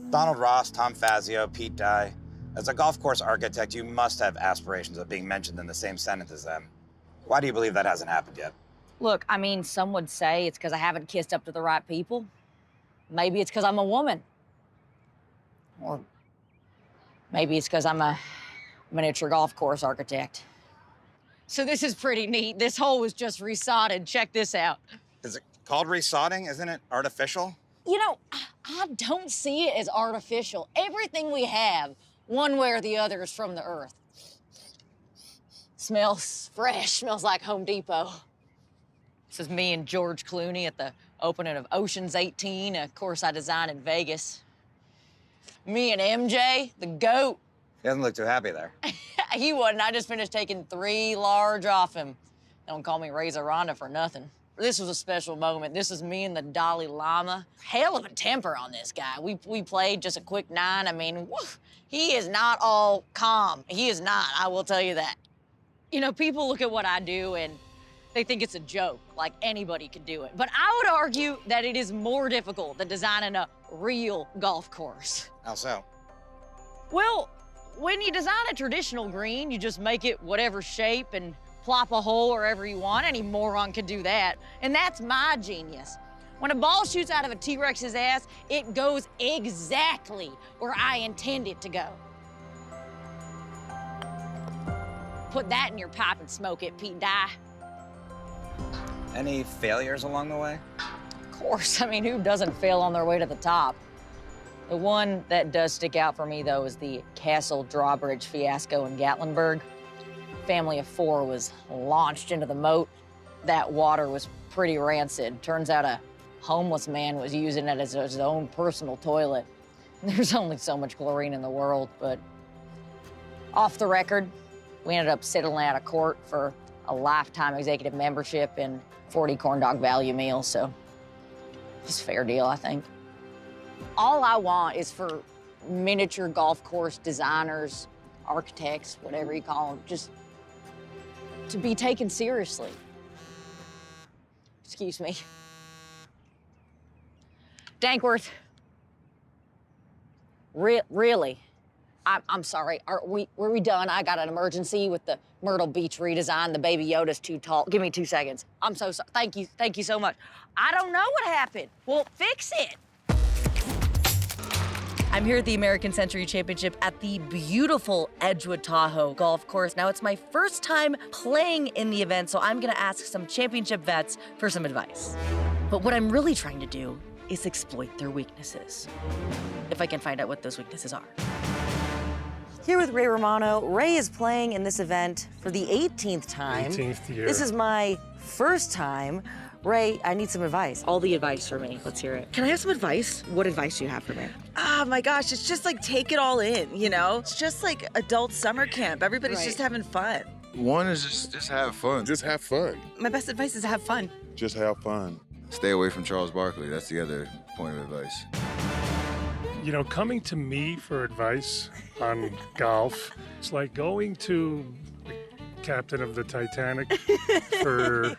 Donald Ross, Tom Fazio, Pete Dye. As a golf course architect, you must have aspirations of being mentioned in the same sentence as them. Why do you believe that hasn't happened yet? Look, I mean, some would say it's because I haven't kissed up to the right people. Maybe it's because I'm a woman. Or maybe it's because I'm a miniature golf course architect. So this is pretty neat. This hole was just resodded. Check this out. Is it called resodding? Isn't it artificial? You know, I don't see it as artificial. Everything we have, one way or the other, is from the earth. Smells fresh, smells like Home Depot. This is me and George Clooney at the opening of Ocean's 18, a course I designed in Vegas. Me and MJ, the GOAT. He doesn't look too happy there. He wasn't. I just finished taking 3 large off him. Don't call me Razor Rhonda for nothing. This was a special moment. This is me and the Dalai Lama. Hell of a temper on this guy. We played just a quick 9. I mean, woof, he is not all calm. He is not, I will tell you that. You know, people look at what I do and they think it's a joke, like anybody could do it. But I would argue that it is more difficult than designing a real golf course. How so? Well, when you design a traditional green, you just make it whatever shape and plop a hole wherever you want. Any moron could do that. And that's my genius. When a ball shoots out of a T-Rex's ass, it goes exactly where I intend it to go. Put that in your pipe and smoke it, Pete Dye. Any failures along the way? Of course, I mean, who doesn't fail on their way to the top? The one that does stick out for me, though, is the Castle Drawbridge fiasco in Gatlinburg. Family of 4 was launched into the moat. That water was pretty rancid. Turns out a homeless man was using it as his own personal toilet. There's only so much chlorine in the world, but off the record, we ended up settling out of court for a lifetime executive membership and 40 corn dog value meals, so it's a fair deal, I think. All I want is for miniature golf course designers, architects, whatever you call them, just to be taken seriously. Excuse me. Dankworth, really? I'm sorry, were we done? I got an emergency with the Myrtle Beach redesign. The Baby Yoda's too tall. Give me 2 seconds. I'm so sorry. Thank you so much. I don't know what happened. Well, fix it. I'm here at the American Century Championship at the beautiful Edgewood Tahoe golf course. Now, it's my first time playing in the event, so I'm gonna ask some championship vets for some advice. But what I'm really trying to do is exploit their weaknesses, if I can find out what those weaknesses are. Here with Ray Romano. Ray is playing in this event for the 18th time. 18th year. This is my first time. Ray, I need some advice. All the advice for me. Let's hear it. Can I have some advice? What advice do you have for me? Oh my gosh, it's just like take it all in, you know? It's just like adult summer camp. Everybody's just having fun. One is just have fun. Just have fun. My best advice is have fun. Just have fun. Stay away from Charles Barkley. That's the other point of advice. You know, coming to me for advice on golf, it's like going to the captain of the Titanic for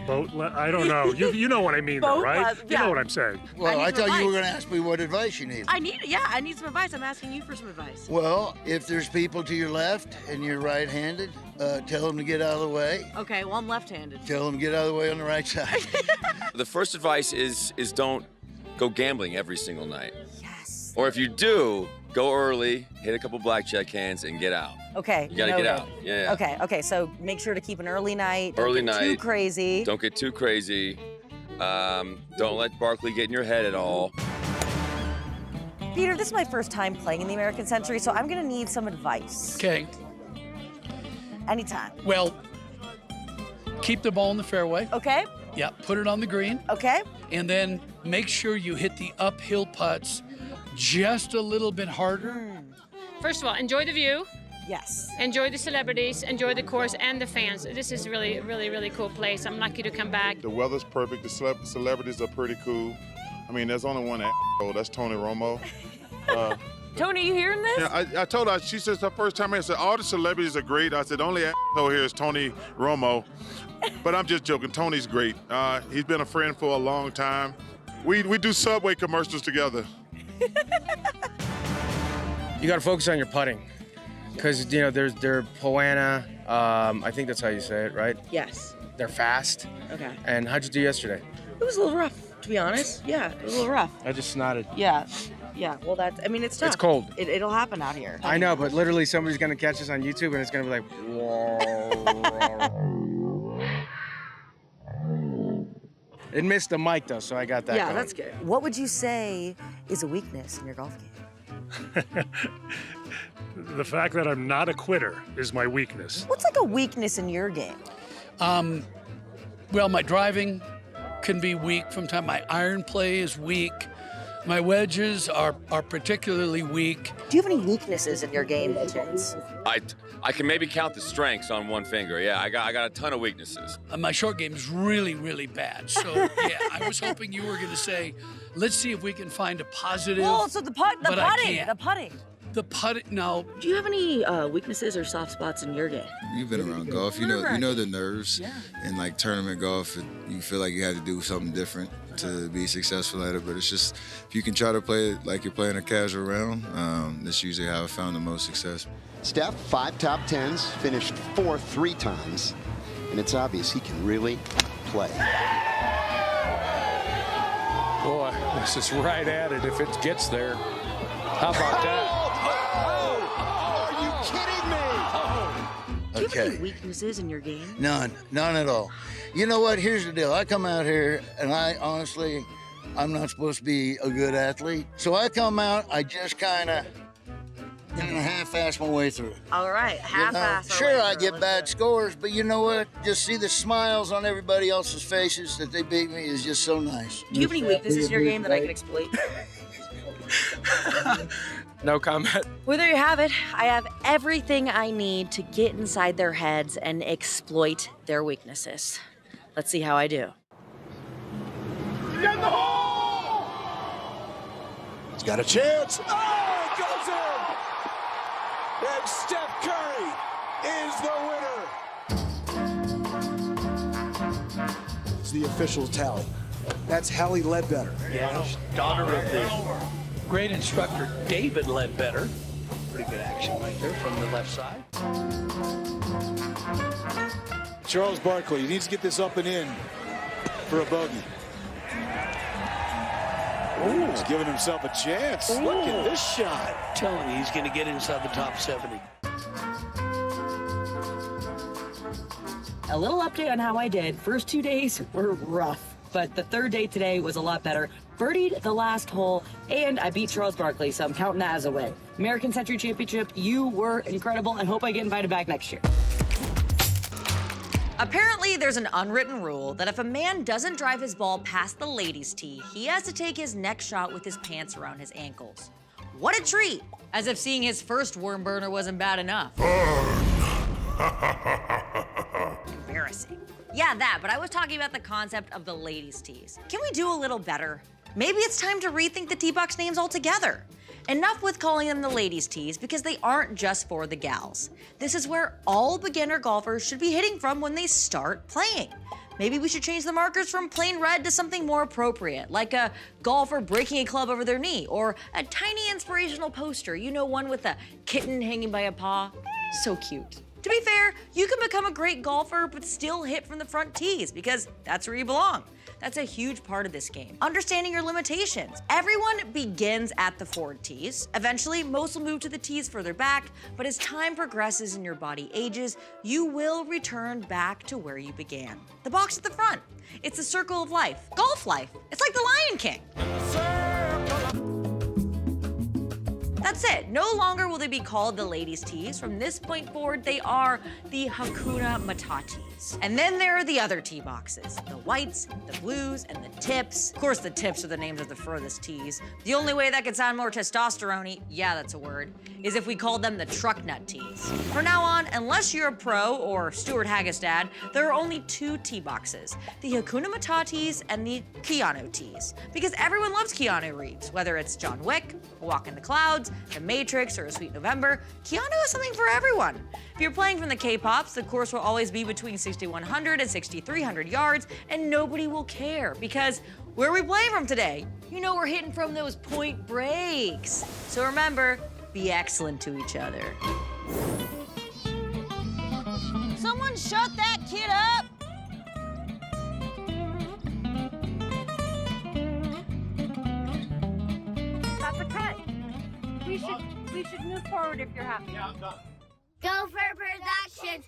I don't know. You know what I mean, though, right? You know what I'm saying. Well, I thought you were going to ask me what advice you need. I need some advice. I'm asking you for some advice. Well, if there's people to your left and you're right-handed, tell them to get out of the way. Okay, well, I'm left-handed. Tell them to get out of the way on the right side. The first advice is don't go gambling every single night. Yes. Or if you do, go early, hit a couple blackjack hands, and get out. Okay. You gotta get out. Yeah. Okay, so make sure to keep an early night. Don't Early get night. Too crazy. Don't get too crazy. Don't let Barkley get in your head at all. Peter, this is my first time playing in the American Century, so I'm gonna need some advice. Okay. Anytime. Well, keep the ball in the fairway. Okay? Yeah, put it on the green. Okay? And then make sure you hit the uphill putts just a little bit harder. First of all, enjoy the view. Yes. Enjoy the celebrities, enjoy the course and the fans. This is really, really, really cool place. I'm lucky to come back. The weather's perfect. The celebrities are pretty cool. I mean, there's only one asshole. That's Tony Romo. Tony, you hearing this? Yeah, I told her, she says her first time here, I said, all the celebrities are great. I said, the only asshole here is Tony Romo. But I'm just joking. Tony's great. He's been a friend for a long time. We do Subway commercials together. You got to focus on your putting, because they're Poana. I think that's how you say it, right? Yes. They're fast. Okay. And how'd you do yesterday? It was a little rough, to be honest. Yeah, it was a little rough. I just snotted. Yeah. Well, it's tough. It's cold. It'll happen out here. I know, but literally somebody's gonna catch this on YouTube and it's gonna be like, It missed the mic though, so I got that. Yeah, going. that's good. What would you say is a weakness in your golf game? The fact that I'm not a quitter is my weakness. What's like a weakness in your game? Well, my driving can be weak from time. My iron play is weak. My wedges are particularly weak. Do you have any weaknesses in your game, Vince? I can maybe count the strengths on one finger. Yeah, I got a ton of weaknesses. My short game is really, really bad. So yeah, I was hoping you were going to say, let's see if we can find a positive. Well, so the putting. The putting. No. Do you have any weaknesses or soft spots in your game? You've been around golf. You know the nerves. Yeah. And like tournament golf, you feel like you have to do something different to be successful at it. But it's just, if you can try to play it like you're playing a casual round, that's usually how I found the most success. Steph, 5 top 10s, finished 4th 3 times, and it's obvious he can really play. Boy, this is right at it if it gets there. How about that? Are you kidding me? Do you have any weaknesses in your game? None at all. You know what? Here's the deal. I come out here, and I'm not supposed to be a good athlete. So I come out, I just kind of half-ass my way through it. All right, half-ass. Sure, I get bad scores, but you know what? Just see the smiles on everybody else's faces that they beat me is just so nice. Do you have any weaknesses in your game that I can exploit? No comment. Well, there you have it. I have everything I need to get inside their heads and exploit their weaknesses. Let's see how I do. Get in the hole! He's got a chance. Oh, it goes in! And Steph Curry is the winner. It's the official tally. That's Hally Leadbetter. Yeah, daughter of the great instructor David Leadbetter. Pretty good action right there from the left side. Charles Barkley needs to get this up and in for a bogey. Ooh, he's giving himself a chance. Ooh. Look at this shot. Telling you, he's going to get inside the top 70. A little update on how I did. First 2 days were rough, but the third day today was a lot better. Birdied the last hole, and I beat Charles Barkley, so I'm counting that as a win. American Century Championship, you were incredible. I hope I get invited back next year. Apparently, there's an unwritten rule that if a man doesn't drive his ball past the ladies' tee, he has to take his next shot with his pants around his ankles. What a treat! As if seeing his first worm burner wasn't bad enough. Embarrassing. Yeah, that, but I was talking about the concept of the ladies' tees. Can we do a little better? Maybe it's time to rethink the tee box names altogether. Enough with calling them the ladies' tees because they aren't just for the gals. This is where all beginner golfers should be hitting from when they start playing. Maybe we should change the markers from plain red to something more appropriate, like a golfer breaking a club over their knee, or a tiny inspirational poster, you know, one with a kitten hanging by a paw. So cute. To be fair, you can become a great golfer but still hit from the front tees because that's where you belong. That's a huge part of this game. Understanding your limitations. Everyone begins at the forward tees. Eventually, most will move to the tees further back, but as time progresses and your body ages, you will return back to where you began. The box at the front. It's the circle of life. Golf life. It's like the Lion King. That's it. No longer will they be called the ladies' tees. From this point forward, they are the Hakuna Matatis. And then there are the other tee boxes. The whites, the blues, and the tips. Of course, the tips are the names of the furthest tees. The only way that could sound more testosterone-y, yeah, that's a word, is if we called them the truck nut tees. From now on, unless you're a pro or Stuart Haggis' dad, there are only 2 tee boxes, the Hakuna Matata tees and the Keanu tees. Because everyone loves Keanu Reeves, whether it's John Wick, A Walk in the Clouds, The Matrix, or A Sweet November, Keanu is something for everyone. If you're playing from the K-Pops, the course will always be between 6,100 and 6,300 yards, and nobody will care because where are we playing from today? You know we're hitting from those point breaks. So remember, be excellent to each other. Someone shut that kid up! That's a cut. We should move forward if you're happy. Yeah, I'm done. Gopher Productions.